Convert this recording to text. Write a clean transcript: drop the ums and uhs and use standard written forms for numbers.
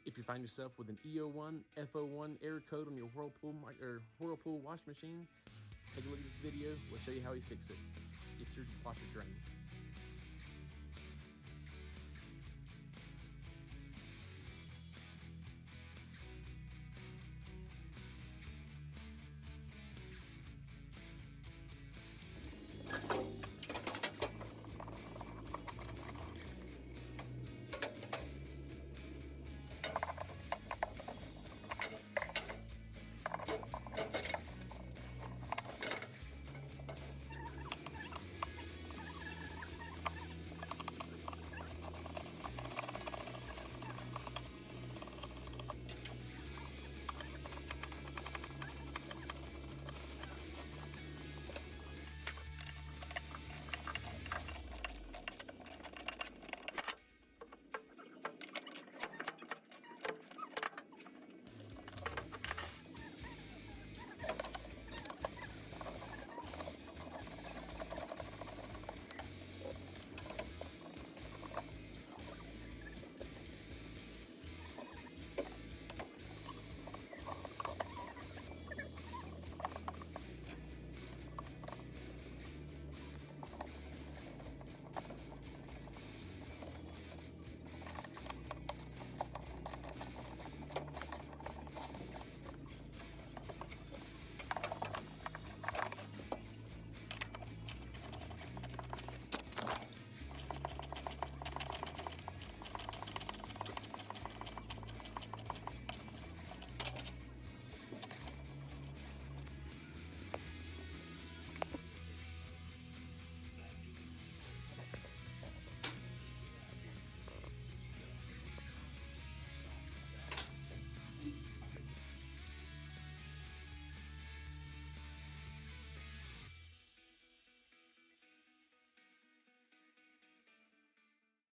If you find yourself with an EO1, FO1 error code on your Whirlpool wash machine, take a look at this video. We'll show you how we fix it. Get your washer drained.